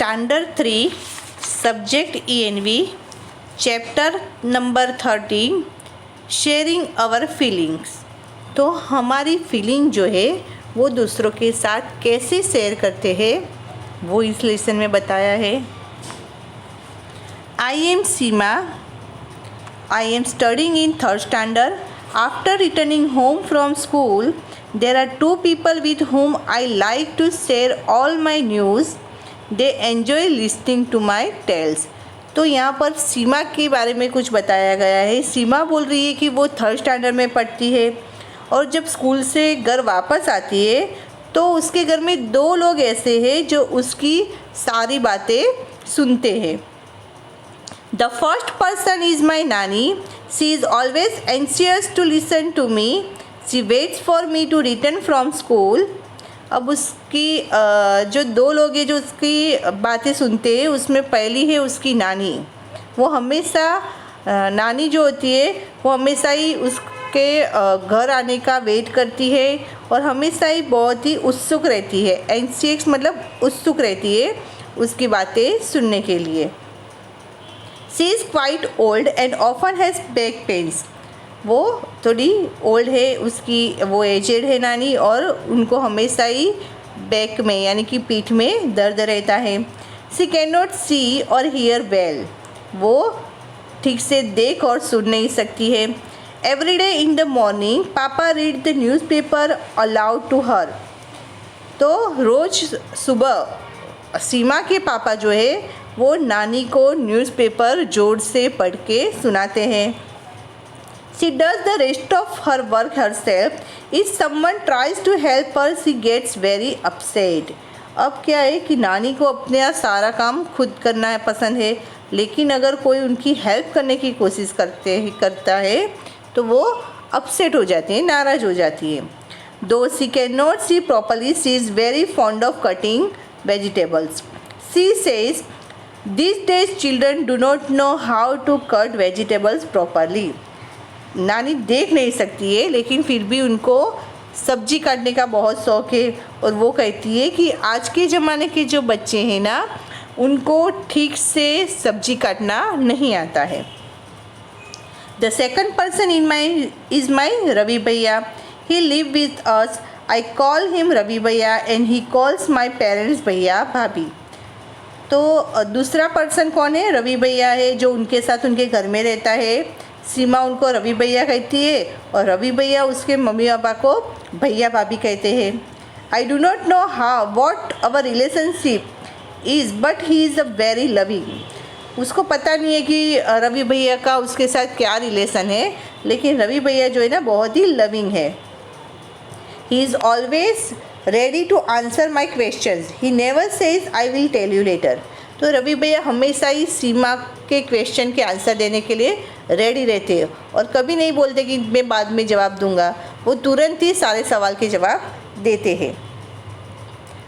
Standard 3 subject ENV chapter number 13 sharing our feelings. तो हमारी feeling जो है वो दूसरों के साथ कैसे शेयर करते हैं वो इस लेसन में बताया है। I am Seema, I am studying in third standard. After returning home from school there are two people with whom I like to share all my news. They enjoy listening to my tales. तो यहाँ पर सीमा के बारे में कुछ बताया गया है। सीमा बोल रही है कि वो थर्ड स्टैंडर्ड में पढ़ती है और जब स्कूल से घर वापस आती है तो उसके घर में दो लोग ऐसे हैं जो उसकी सारी बातें सुनते हैं। The first person is my nanny. She is always anxious to listen to me. She waits for me to return from school. अब उसकी जो दो लोग हैं जो उसकी बातें सुनते हैं उसमें पहली है उसकी नानी। वो हमेशा नानी जो होती है वो हमेशा ही उसके घर आने का वेट करती है और हमेशा ही बहुत ही उत्सुक रहती है। एंशियस मतलब उत्सुक रहती है उसकी बातें सुनने के लिए। She is quite old and often has back pains. वो थोड़ी ओल्ड है, उसकी वो एजेड है नानी और उनको हमेशा ही बैक में यानी कि पीठ में दर्द रहता है। सी कैन नॉट सी और हियर वेल, वो ठीक से देख और सुन नहीं सकती है। Every day in the morning पापा read the newspaper aloud to her. तो रोज़ सुबह सीमा के पापा जो है वो नानी को न्यूज़पेपर जोर से पढ़ के सुनाते हैं। She does the rest of her work herself. If someone tries to help her, she gets very upset. अब क्या है कि नानी को अपना सारा काम खुद करना पसंद है, लेकिन अगर कोई उनकी हेल्प करने की कोशिश करता है तो वो अपसेट हो जाती है, नाराज़ हो जाती है। Though she cannot see properly, she is very fond of cutting vegetables. She says, these days children do not know how to cut vegetables properly. नानी देख नहीं सकती है लेकिन फिर भी उनको सब्जी काटने का बहुत शौक़ है और वो कहती है कि आज के ज़माने के जो बच्चे हैं ना उनको ठीक से सब्जी काटना नहीं आता है। The second person is my Ravi भैया। He live with us. I call him Ravi भैया and he calls my parents भैया भाभी। तो दूसरा पर्सन कौन है? रवि भैया है जो उनके साथ उनके घर में रहता है। सीमा उनको रवि भैया कहती है और रवि भैया उसके मम्मी पापा को भैया भाभी कहते हैं। I do not know how what our relationship is but he is a very loving. उसको पता नहीं है कि रवि भैया का उसके साथ क्या रिलेशन है, लेकिन रवि भैया जो है ना बहुत ही लविंग है। He is always ready to answer my questions. He never says I will tell you later. तो रवि भैया हमेशा ही सीमा के क्वेश्चन के आंसर देने के लिए रेडी रहते हैं और कभी नहीं बोलते कि मैं बाद में जवाब दूंगा, वो तुरंत ही सारे सवाल के जवाब देते हैं।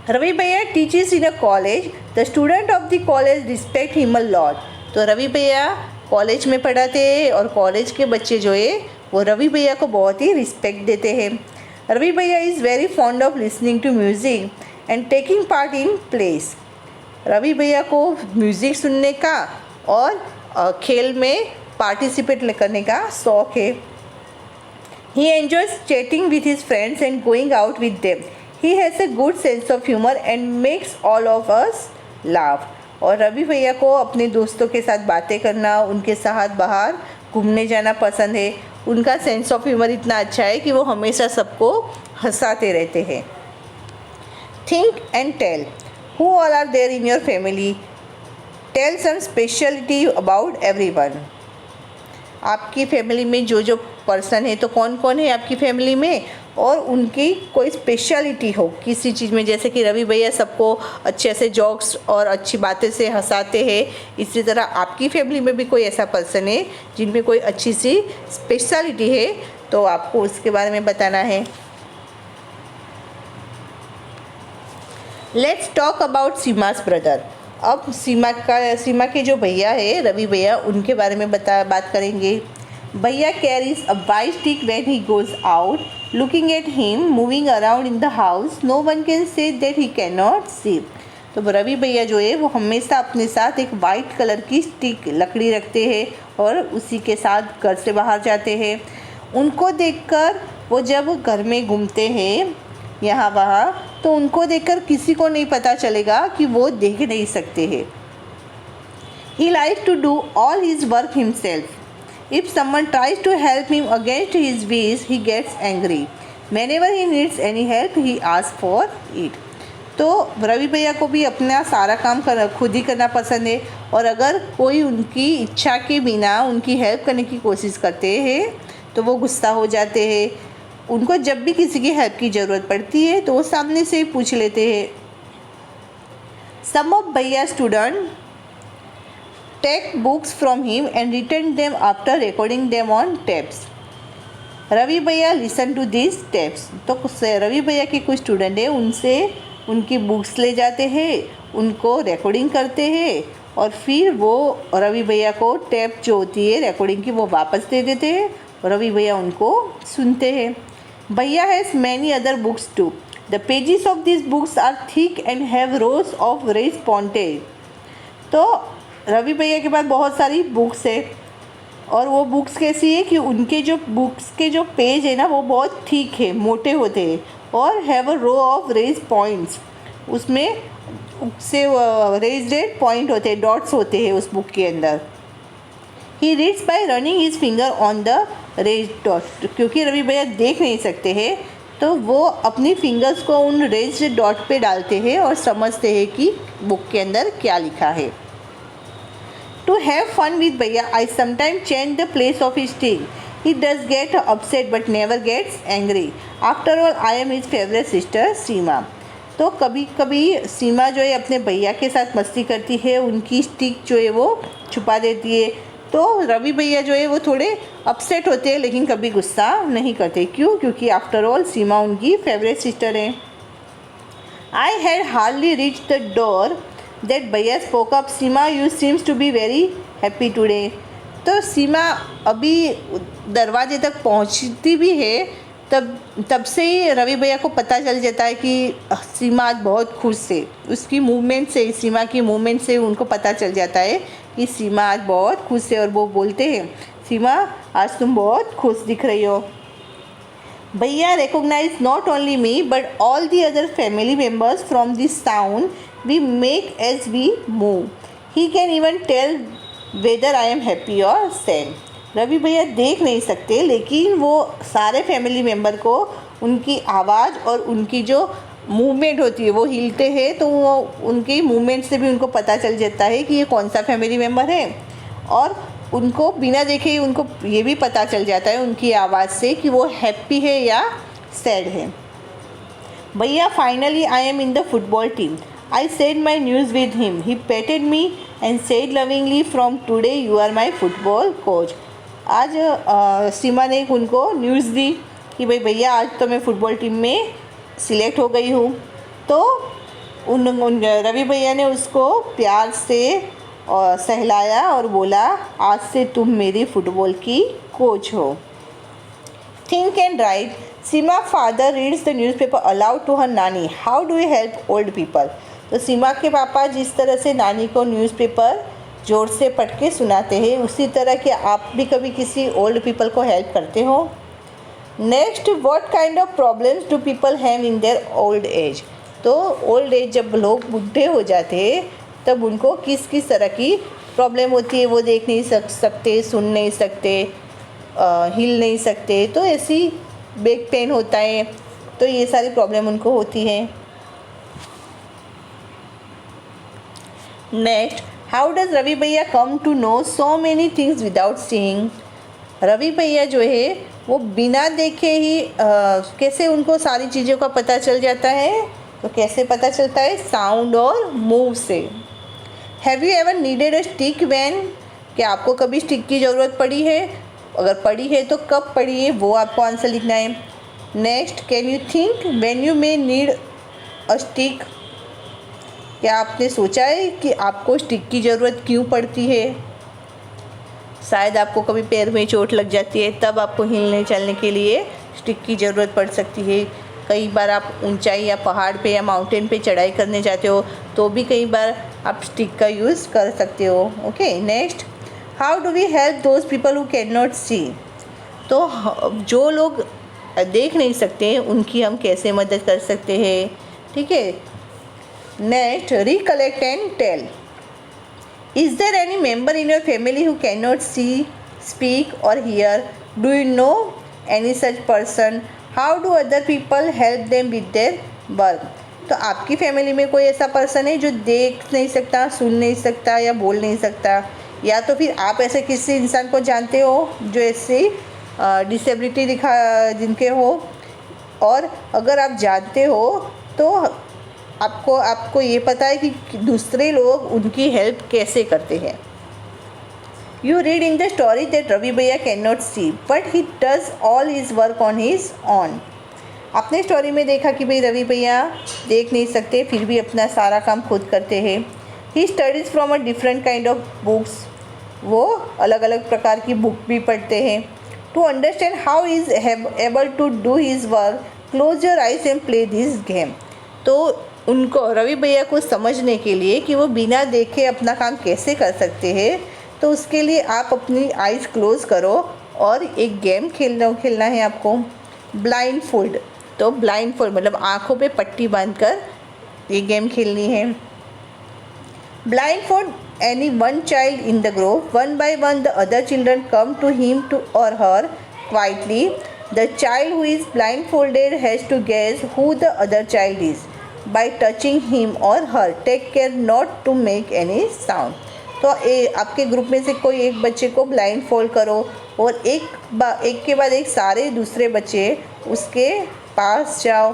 रवि भैया teachers in a college. The student of the college respect him a lot. तो रवि भैया कॉलेज में पढ़ाते हैं और कॉलेज के बच्चे जो है वो रवि भैया को बहुत ही रिस्पेक्ट देते हैं। रवि भैया is very fond of listening to music and taking part in plays. Ravi भैया को म्यूज़िक सुनने का और खेल में पार्टिसिपेट करने का शौक़ है। He enjoys chatting with his friends and going out with them. He has a good sense of humour and makes all of us laugh. और रवि भैया को अपने दोस्तों के साथ बातें करना, उनके साथ बाहर घूमने जाना पसंद है। उनका सेंस ऑफ ह्यूमर इतना अच्छा है कि वो हमेशा सबको हंसाते रहते हैं। Think and tell. Who all are there in your family? Tell some specialty about everyone. आपकी फैमिली में जो जो पर्सन है तो कौन कौन है आपकी फैमिली में और उनकी कोई स्पेशलिटी हो किसी चीज़ में। जैसे कि रवि भैया सबको अच्छे से जोक्स और अच्छी बातें से हंसाते हैं, इसी तरह आपकी फैमिली में भी कोई ऐसा पर्सन है जिनमें कोई अच्छी सी स्पेशलिटी है तो आपको उसके बारे में बताना है। Let's talk about Seema's brother. अब सीमा के जो भैया है रवि भैया उनके बारे में बात करेंगे। भैया carries a white stick when he goes out. Looking at him moving around in the house no one can say that he can not see. तो रवि भैया जो है वो हमेशा अपने साथ एक वाइट कलर की स्टिक लकड़ी रखते हैं और उसी के साथ घर से बाहर जाते हैं। उनको देखकर वो जब घर में घूमते हैं यहाँ वहाँ, तो उनको देखकर किसी को नहीं पता चलेगा कि वो देख नहीं सकते हैं। He likes to do all his work himself. If someone tries to help him against his wish, he gets angry. Whenever he needs any help, he asks for it. तो रवि भैया को भी अपना सारा काम खुद ही करना पसंद है, और अगर कोई उनकी इच्छा के बिना उनकी हेल्प करने की कोशिश करते हैं तो वो गुस्सा हो जाते हैं। उनको जब भी किसी की हेल्प की ज़रूरत पड़ती है तो वो सामने से पूछ लेते हैं। Some of भैया student take books from him and return them after recording them on tapes. Ravi भैया listen to these tapes. तो रवि भैया के कुछ स्टूडेंट हैं, उनसे उनकी बुक्स ले जाते हैं, उनको रिकॉर्डिंग करते हैं और फिर वो रवि भैया को टेप जो होती है रिकॉर्डिंग की वो वापस दे देते हैं और रवि भैया उनको सुनते हैं। भैया has many other books too. The pages of this books are thick and have rows of raise पॉन्टेज. तो रवि भैया के पास बहुत सारी बुक्स है और वो बुक्स कैसी है कि उनके जो बुक्स के जो पेज है ना वो बहुत थिक है, मोटे होते हैं और have a row of raise points. उसमें से रेज पॉइंट होते हैं, डॉट्स होते हैं उस बुक के अंदर. He reads by running his finger on the raise dot. क्योंकि रवि भैया देख नहीं सकते हैं तो वो अपनी फिंगर्स को उन रेज डॉट पे डालते हैं और समझते हैं कि बुक के अंदर क्या लिखा है. To have fun with Bhaiya, I sometimes change the place of his stick. He does get upset but never gets angry. After all, I am his favorite sister, सीमा. तो कभी कभी सीमा जो है अपने भैया के साथ मस्ती करती है, उनकी स्टिक जो है वो छुपा देती है. तो रवि भैया जो है वो थोड़े अपसेट होते हैं लेकिन कभी गुस्सा नहीं करते. क्यों? क्योंकि आफ्टर ऑल सीमा उनकी फेवरेट सिस्टर है. I had hardly reached the door that भैया spoke up. Seema, you seems to be very happy today. तो सीमा अभी दरवाजे तक पहुंचती भी है तब से ही रवि भैया को पता चल जाता है कि सीमा आज बहुत खुश है. उसकी मूवमेंट से, सीमा की मूवमेंट से उनको पता चल जाता है कि सीमा आज बहुत खुश है और वो बोलते हैं, सीमा आज तुम बहुत खुश दिख रही हो. भैया recognize not only me but all the other family members from the sound we make as we move. He can even tell whether I am happy or sad. Ravi भैया देख नहीं सकते लेकिन वो सारे फैमिली मेम्बर को उनकी आवाज़ और उनकी जो मूवमेंट होती है वो हिलते हैं तो वो उनकी मूवमेंट से भी उनको पता चल जाता है कि ये कौन सा फैमिली मेम्बर है. और उनको बिना देखे ही उनको ये भी पता चल जाता है उनकी आवाज़ से कि वो हैप्पी है या सैड है. भैया finally I am in the football team. I said my news with him. He petted me and said lovingly, from today you are my football coach. आज सीमा ने उनको न्यूज़ दी कि भाई भैया आज तो मैं फ़ुटबॉल टीम में सिलेक्ट हो गई हूँ. तो रवि भैया ने उसको प्यार से सहलाया और बोला, आज से तुम मेरी फ़ुटबॉल की कोच हो. Think and write. Seema father reads the newspaper aloud to her nanny. How do you help old people? तो सीमा के पापा जिस तरह से नानी को न्यूज़पेपर ज़ोर से पढ़ के सुनाते हैं उसी तरह के आप भी कभी किसी ओल्ड पीपल को हेल्प करते हो. Next, what kind of problems do people have in their old age. तो ओल्ड एज जब लोग बूढ़े हो जाते हैं तब उनको किस किस तरह की प्रॉब्लम होती है. वो देख नहीं सकते, सुन नहीं सकते, हिल नहीं सकते, तो ऐसी बैक पेन होता है, तो ये सारी प्रॉब्लम उनको होती है. नेक्स्ट, हाउ डज रवि भैया come to know so many things without seeing. Ravi भैया जो है वो बिना देखे ही कैसे उनको सारी चीज़ों का पता चल जाता है. तो कैसे पता चलता है? साउंड और मूव से. Have you ever needed a stick when. क्या आपको कभी स्टिक की ज़रूरत पड़ी है? अगर पड़ी है तो कब पड़ी है वो आपको आंसर लिखना है. Next, can you think when you may need a stick. क्या आपने सोचा है कि आपको स्टिक की ज़रूरत क्यों पड़ती है? शायद आपको कभी पैर में चोट लग जाती है तब आपको हिलने चलने के लिए स्टिक की ज़रूरत पड़ सकती है. कई बार आप ऊंचाई या पहाड़ पे या माउंटेन पे चढ़ाई करने जाते हो तो भी कई बार आप स्टिक का यूज़ कर सकते हो। Okay, next, how do we help those people who can not see. तो जो लोग देख नहीं सकते उनकी हम कैसे मदद कर सकते हैं, ठीक है। Next, recollect and tell. Is there any member in your family who can not see, speak और hear? Do you know any such person? How do other people help them with their work. तो आपकी family में कोई ऐसा person है जो देख नहीं सकता, सुन नहीं सकता या बोल नहीं सकता, या तो फिर आप ऐसे किसी इंसान को जानते हो जो ऐसे डिसेबिलिटी जिनके हो, और अगर आप जानते हो तो आपको ये पता है कि दूसरे लोग उनकी हेल्प कैसे करते हैं। You read in the story that Ravi भैया can not see but he does all his work on his own. आपने स्टोरी में देखा कि भाई रवि भैया देख नहीं सकते फिर भी अपना सारा काम खुद करते हैं। He studies from a different kind of books, वो अलग अलग प्रकार की बुक भी पढ़ते हैं। To understand how is able to do his work, close your eyes and play this game. तो उनको रवि भैया को समझने के लिए कि वो बिना देखे अपना काम कैसे कर सकते हैं, तो उसके लिए आप अपनी आइज़ क्लोज करो और एक गेम खेलना है आपको, ब्लाइंड फोल्ड। तो ब्लाइंड फोल्ड मतलब आँखों पे पट्टी बांधकर ये गेम खेलनी है। Blind fold any one child in the group, one by one the other children come to him or her quietly. The child who is blindfolded has to guess who the other child is by touching him or her. Take care not to make any sound. तो आपके group में से कोई एक बच्चे को blind fold करो और एक के बाद एक सारे दूसरे बच्चे उसके पास जाओ,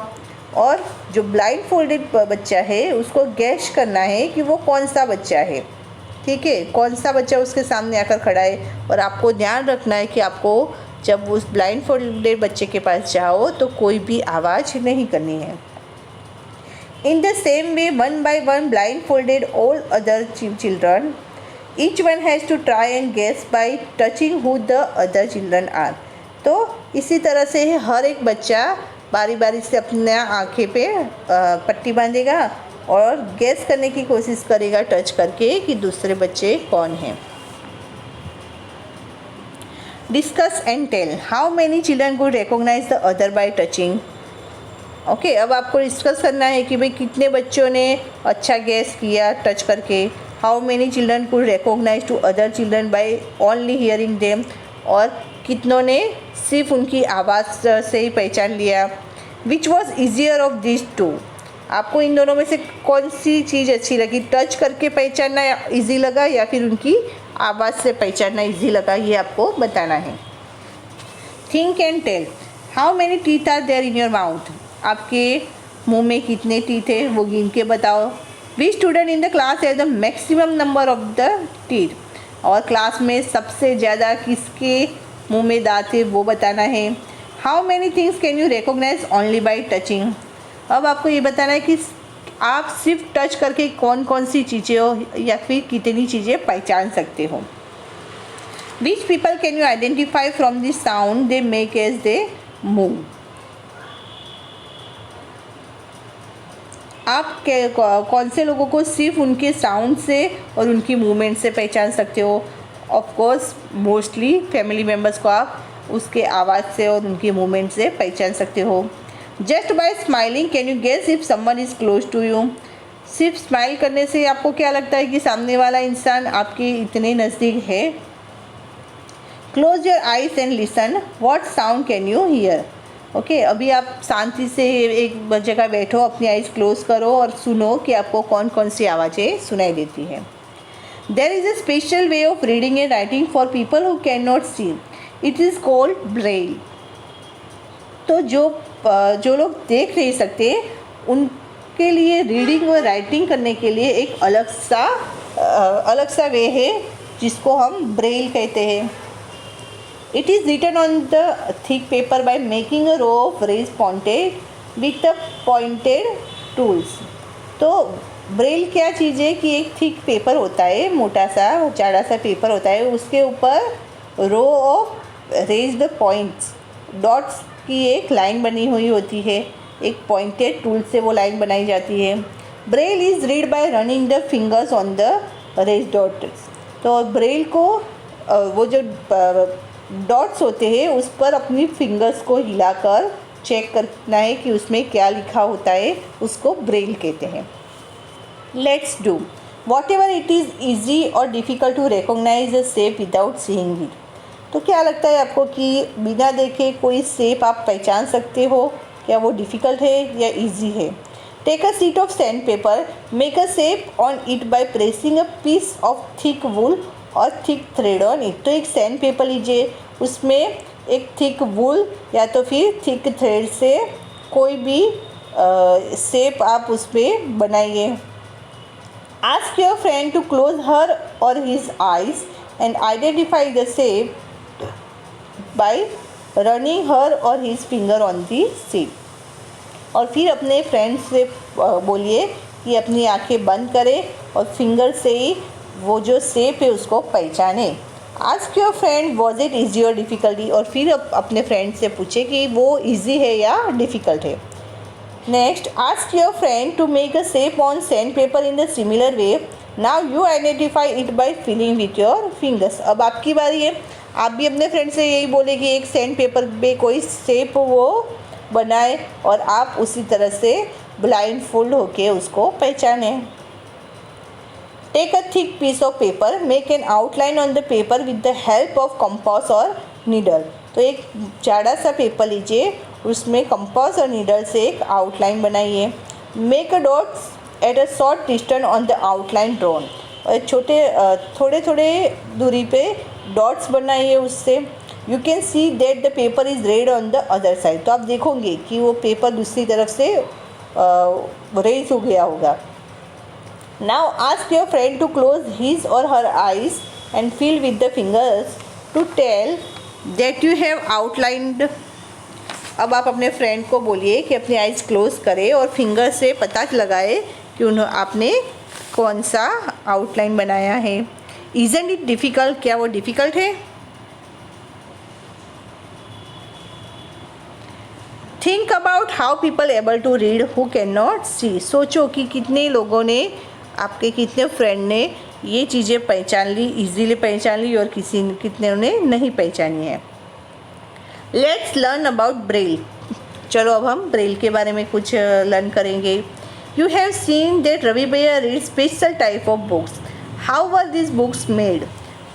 और जो ब्लाइंड फोल्डेड बच्चा है उसको गैस करना है कि वो कौन सा बच्चा है, ठीक है, कौन सा बच्चा उसके सामने आकर खड़ा है। और आपको ध्यान रखना है कि आपको जब उस ब्लाइंड फोल्डेड बच्चे के पास जाओ तो कोई भी आवाज़ नहीं करनी है। In the same way one by one blind folded all other children, each one has to try and guess by touching who the other children are. तो इसी तरह से हर एक बच्चा बारी बारी से अपने आँखें पे पट्टी बांधेगा और गेस करने की कोशिश करेगा टच करके कि दूसरे बच्चे कौन हैं। Discuss and tell, how many children could recognise the other by touching. Okay, अब आपको डिस्कस करना है कि भाई कितने बच्चों ने अच्छा गेस किया टच करके। How many children could recognise two other children by only hearing them, और कितनों ने सिर्फ उनकी आवाज़ से ही पहचान लिया। Which was easier of this two, आपको इन दोनों में से कौन सी चीज़ अच्छी लगी, टच करके पहचानना इजी लगा या फिर उनकी आवाज़ से पहचानना इजी लगा, ये आपको बताना है। Think and tell, how many teeth are there in your mouth, आपके मुंह में कितने टीथ है वो गिन के बताओ। We student in the class have the maximum number of the teeth, और क्लास में सबसे ज़्यादा किसके मुंह में दांत है वो बताना है। How many things can you recognise only by touching, अब आपको ये बताना है कि आप सिर्फ टच करके कौन कौन सी चीज़ें हो या फिर कितनी चीज़ें पहचान सकते हो। Which people can you identify from the sound they make as they move, आप कौन से लोगों को सिर्फ उनके साउंड से और उनकी मूवमेंट से पहचान सकते हो। Of course mostly family members को आप उसके आवाज़ से और उनकी मूवमेंट से पहचान सकते हो। Just by smiling can you guess if someone is close to you, सिर्फ स्माइल करने से आपको क्या लगता है कि सामने वाला इंसान आपके इतने नज़दीक है। Close your eyes and listen, what sound can you here. Okay, अभी आप शांति से एक जगह बैठो, अपनी आइज़ क्लोज करो और सुनो कि आपको कौन कौन सी आवाज़ें सुनाई देती हैं। There is a special way of reading and writing for people who can not see, it is called Braille. तो जो लोग देख नहीं सकते उनके लिए रीडिंग और राइटिंग करने के लिए एक अलग सा वे है जिसको हम ब्रेल कहते हैं। It is written on the thick paper by making a row of raise pointed with the pointed tools. तो ब्रेल क्या चीज़ है कि एक थिक पेपर होता है, मोटा सा चौड़ा सा पेपर होता है, उसके ऊपर row of raised points, dots की एक लाइन बनी हुई होती है, एक पॉइंटेड टूल से वो लाइन बनाई जाती है। Braille is read by running the fingers on the raise dots. तो ब्रेल को वो जो डॉट्स होते हैं उस पर अपनी फिंगर्स को हिलाकर चेक करना है कि उसमें क्या लिखा होता है, उसको ब्रेल कहते हैं। Let's do whatever it is easy और difficult to recognise a shape without seeing it. तो क्या लगता है आपको कि बिना देखे कोई शेप आप पहचान सकते हो? क्या वो डिफ़िकल्ट है या ईजी है? Take a sheet of sand paper, make a shape on it by pressing a piece of thick wool और थिक थ्रेड ऑन इट। तो एक सैंड पेपर लीजिए, उसमें एक थिक वूल या तो फिर थिक थ्रेड से कोई भी शेप आप उसमें बनाइए। Ask your friend to close her or his eyes and identify the shape by running her or his finger on the sheet. और फिर अपने फ्रेंड से बोलिए कि अपनी आंखें बंद करे और फिंगर से ही वो जो शेप है उसको पहचाने। Ask your friend was it easy और डिफ़िकल्टी, और फिर अपने फ्रेंड से पूछे कि वो ईजी है या डिफ़िकल्ट है। Next, ask your friend to make a shape on sand paper in the similar way. Now you identify it by filling with your fingers. अब आपकी बारी है, आप भी अपने फ्रेंड से यही बोले कि एक सैंड पेपर पे कोई शेप वो बनाए और आप उसी तरह से ब्लाइंड फोल्ड होके उसको पहचाने। Take a thick piece of paper, make an outline on the paper with the help of compass और नीडल। तो एक जाड़ा सा पेपर लीजिए, उसमें कंपास और नीडल से एक आउटलाइन बनाइए। Make a dots at a short distance on the outline drawn. और थोड़े थोड़े दूरी पे डॉट्स बनाइए उससे। You can see that the paper is red on the other side. तो आप देखोगे कि वो पेपर दूसरी तरफ से रेज हो गया होगा। Now ask your friend to close his और her eyes and feel with the fingers to tell that you have outlined. अब आप अपने फ्रेंड को बोलिए कि अपनी आइज़ क्लोज करे और फिंगर से पता लगाए कि आपने कौन सा आउटलाइन बनाया है। इज़न्ट इट डिफ़िकल्ट, क्या वो डिफ़िकल्ट है? Think about how people able to read who can not see. सोचो कि कितने लोगों ने, आपके कितने फ्रेंड ने ये चीज़ें पहचान ली, इजीली पहचान ली, और कितने ने नहीं पहचानी है। Let's learn about Braille. चलो अब हम ब्रेल के बारे में कुछ लर्न करेंगे। You have seen that Ravi भैया read special type of books. How were this books made?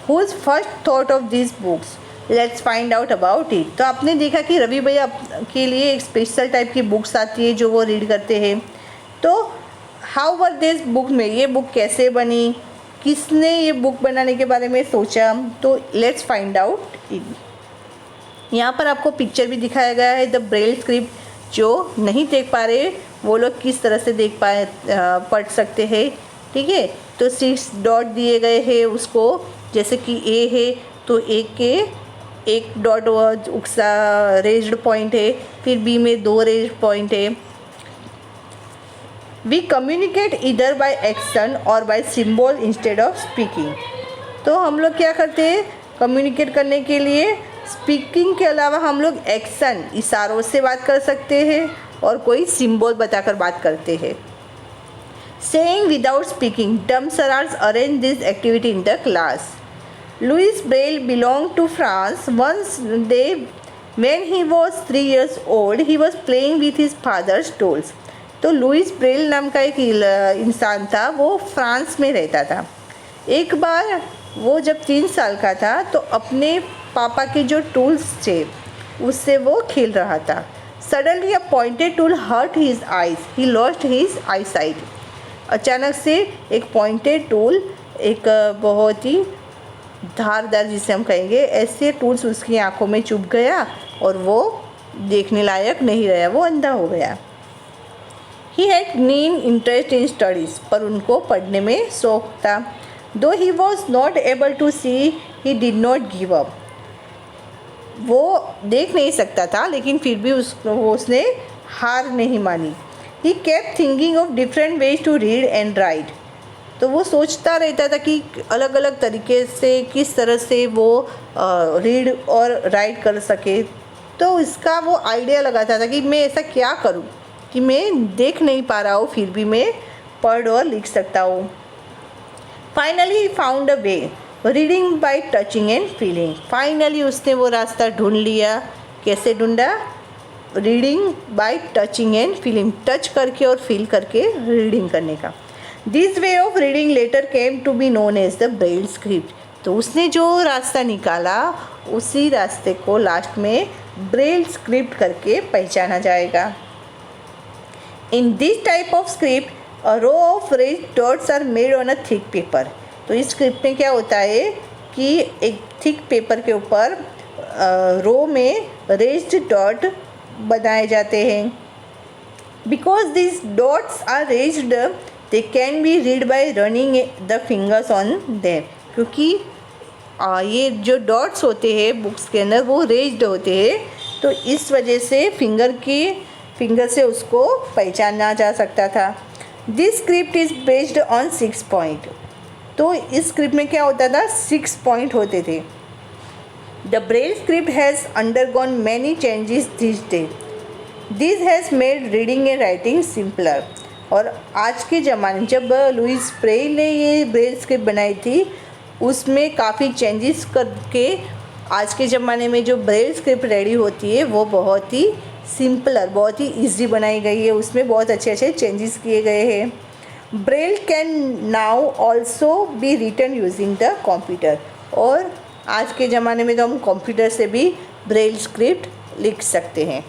Whose first thought of this books? Let's find out about it. तो आपने देखा कि रवि भैया के लिए एक स्पेशल टाइप की बुक्स आती है जो वो रीड करते हैं। तो हाउ वर दिस बुक में, ये बुक कैसे बनी, किसने ये बुक बनाने के बारे में सोचा? तो लेट्स फाइंड आउट इट। यहाँ पर आपको पिक्चर भी दिखाया गया है द ब्रेल स्क्रिप्ट। जो नहीं देख पा रहे वो लोग किस तरह से पढ़ सकते हैं। ठीक है, तो 6 डॉट दिए गए हैं उसको, जैसे कि ए है तो ए के एक डॉट उक्सा रेज्ड पॉइंट है, फिर बी में 2 रेज्ड पॉइंट है। वी कम्युनिकेट इधर बाय एक्शन और bye symbol instead of speaking. तो हम लोग क्या करते हैं कम्युनिकेट करने के लिए? स्पीकिंग के अलावा हम लोग एक्शन, इशारों से बात कर सकते हैं और कोई सिंबल बताकर बात करते हैं। Saying without speaking, dumb charades arrange this activity in the class. Louis Braille belong to France. Once day when he was 3 years old, he was playing with his father's dolls। तो Louis Braille नाम का एक इंसान था, वो France में रहता था। एक बार वो जब 3 साल का था तो अपने पापा के जो टूल्स थे उससे वो खेल रहा था। Suddenly a pointed tool hurt his eyes, he lost his eye sight. अचानक से एक पॉइंटेड टूल, एक बहुत ही धारदार जिसे हम कहेंगे, ऐसे टूल्स उसकी आंखों में चुभ गया और वो देखने लायक नहीं रहा, वो अंधा हो गया। He had keen interest in studies, पर उनको पढ़ने में शौक था। Though he was not able to see, he did not give up. वो देख नहीं सकता था लेकिन फिर भी उसने हार नहीं मानी। He kept thinking of different ways to read and write. तो वो सोचता रहता था कि अलग अलग तरीके से किस तरह से वो रीड और राइट कर सके। तो इसका वो आइडिया लगाता था कि मैं ऐसा क्या करूं कि मैं देख नहीं पा रहा हूँ फिर भी मैं पढ़ और लिख सकता हूँ। Finally he found a way reading by touching and feeling. Finally उसने वो रास्ता ढूंढ लिया। कैसे ढूंढा? Reading by touching and feeling, touch करके और फील करके रीडिंग करने का। This way of reading letter came to be known as the Braille script. तो उसने जो रास्ता निकाला उसी रास्ते को लास्ट में ब्रेल स्क्रिप्ट करके पहचाना जाएगा। In this type of script a row of raised dots are made on a thick paper. तो इस स्क्रिप्ट में क्या होता है कि एक थिक पेपर के ऊपर रो में रेज्ड डॉट बनाए जाते हैं। Because this dots are raised they can be read by running the fingers on them. क्योंकि ये जो डॉट्स होते हैं बुक्स के अंदर वो रेज्ड होते हैं, तो इस वजह से फिंगर से उसको पहचाना जा सकता था। This script is based on 6 point. तो इस स्क्रिप्ट में क्या होता था? 6 पॉइंट होते थे। The Braille script has undergone many changes this day. This has made reading and writing simpler. और आज के ज़माने में जब लुइस ब्रेल ने ये ब्रेल स्क्रिप्ट बनाई थी उसमें काफ़ी चेंजेस करके आज के ज़माने में जो ब्रेल स्क्रिप्ट रेडी होती है वो बहुत ही सिंपलर, बहुत ही इजी बनाई गई है। उसमें बहुत अच्छे अच्छे चेंजेस किए गए हैं। Braille can now also be written using the computer. और आज के ज़माने में तो हम कंप्यूटर से भी ब्रेल स्क्रिप्ट लिख सकते हैं।